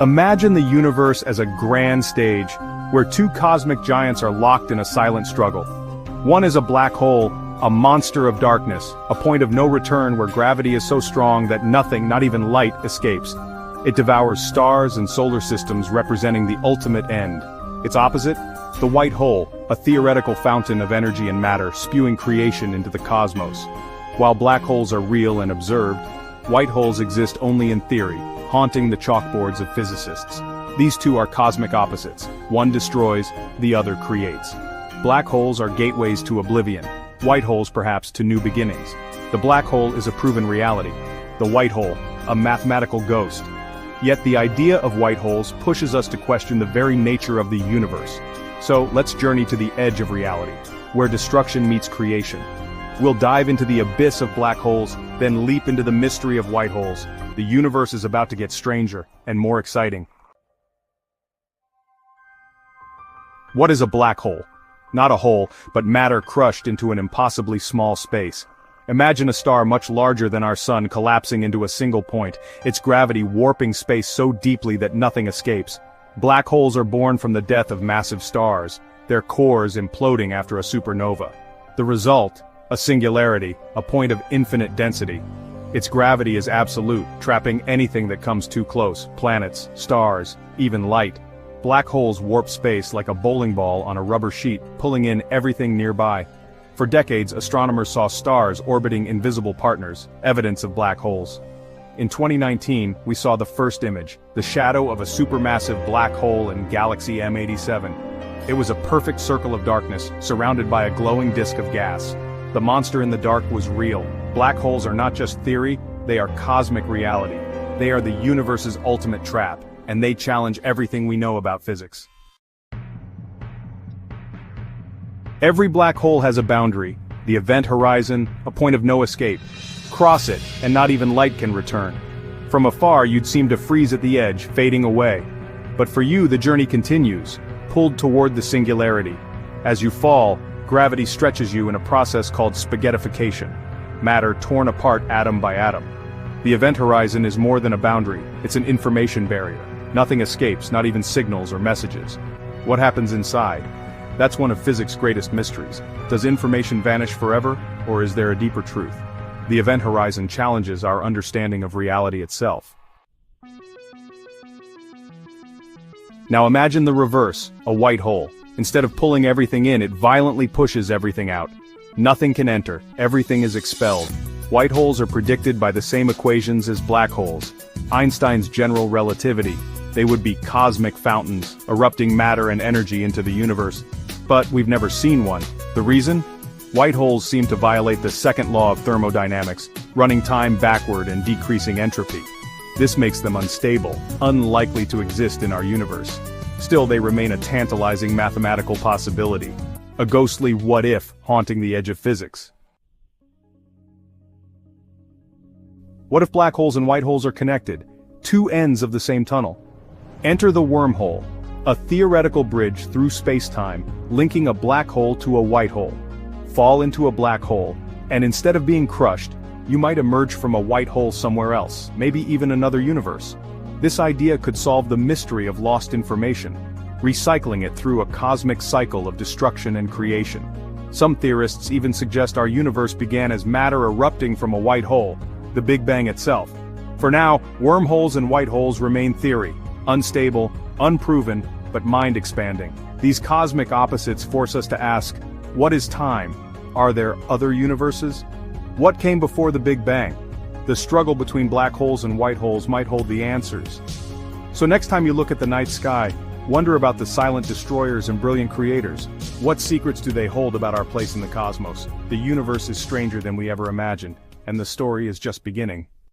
Imagine the universe as a grand stage, where two cosmic giants are locked in a silent struggle. One is a black hole, a monster of darkness, a point of no return where gravity is so strong that nothing, not even light, escapes. It devours stars and solar systems representing the ultimate end. Its opposite? The white hole, a theoretical fountain of energy and matter spewing creation into the cosmos. While black holes are real and observed, white holes exist only in theory, haunting the chalkboards of physicists. These two are cosmic opposites. One destroys, the other creates. Black holes are gateways to oblivion, white holes perhaps to new beginnings. The black hole is a proven reality. The white hole, a mathematical ghost. Yet the idea of white holes pushes us to question the very nature of the universe. So let's journey to the edge of reality, where destruction meets creation. We'll dive into the abyss of black holes, then leap into the mystery of white holes. The universe is about to get stranger and more exciting. What is a black hole? Not a hole, but matter crushed into an impossibly small space. Imagine a star much larger than our sun collapsing into a single point, its gravity warping space so deeply that nothing escapes. Black holes are born from the death of massive stars, their cores imploding after a supernova. The result? A singularity, a point of infinite density. Its gravity is absolute, trapping anything that comes too close, planets, stars, even light. Black holes warp space like a bowling ball on a rubber sheet, pulling in everything nearby. For decades, astronomers saw stars orbiting invisible partners, evidence of black holes. In 2019, we saw the first image, the shadow of a supermassive black hole in galaxy M87. It was a perfect circle of darkness, surrounded by a glowing disk of gas. The monster in the dark was real. Black holes are not just theory, they are cosmic reality. They are the universe's ultimate trap, and they challenge everything we know about physics. Every black hole has a boundary, the event horizon, a point of no escape. Cross it, and not even light can return. From afar, you'd seem to freeze at the edge, fading away. But for you, the journey continues, pulled toward the singularity. As you fall, gravity stretches you in a process called spaghettification, matter torn apart atom by atom. The event horizon is more than a boundary, it's an information barrier. Nothing escapes, not even signals or messages. What happens inside? That's one of physics' greatest mysteries. Does information vanish forever, or is there a deeper truth? The event horizon challenges our understanding of reality itself. Now imagine the reverse, a white hole. Instead of pulling everything in, it violently pushes everything out. Nothing can enter, everything is expelled. White holes are predicted by the same equations as black holes. Einstein's general relativity. They would be cosmic fountains, erupting matter and energy into the universe. But we've never seen one. The reason? White holes seem to violate the second law of thermodynamics, running time backward and decreasing entropy. This makes them unstable, unlikely to exist in our universe. Still, they remain a tantalizing mathematical possibility. A ghostly what-if haunting the edge of physics. What if black holes and white holes are connected? Two ends of the same tunnel. Enter the wormhole, a theoretical bridge through space-time, linking a black hole to a white hole. Fall into a black hole, and instead of being crushed, you might emerge from a white hole somewhere else, maybe even another universe. This idea could solve the mystery of lost information, recycling it through a cosmic cycle of destruction and creation. Some theorists even suggest our universe began as matter erupting from a white hole, the Big Bang itself. For now, wormholes and white holes remain theory, unstable, unproven, but mind-expanding. These cosmic opposites force us to ask, what is time? Are there other universes? What came before the Big Bang? The struggle between black holes and white holes might hold the answers. So next time you look at the night sky, wonder about the silent destroyers and brilliant creators. What secrets do they hold about our place in the cosmos? The universe is stranger than we ever imagined, and the story is just beginning.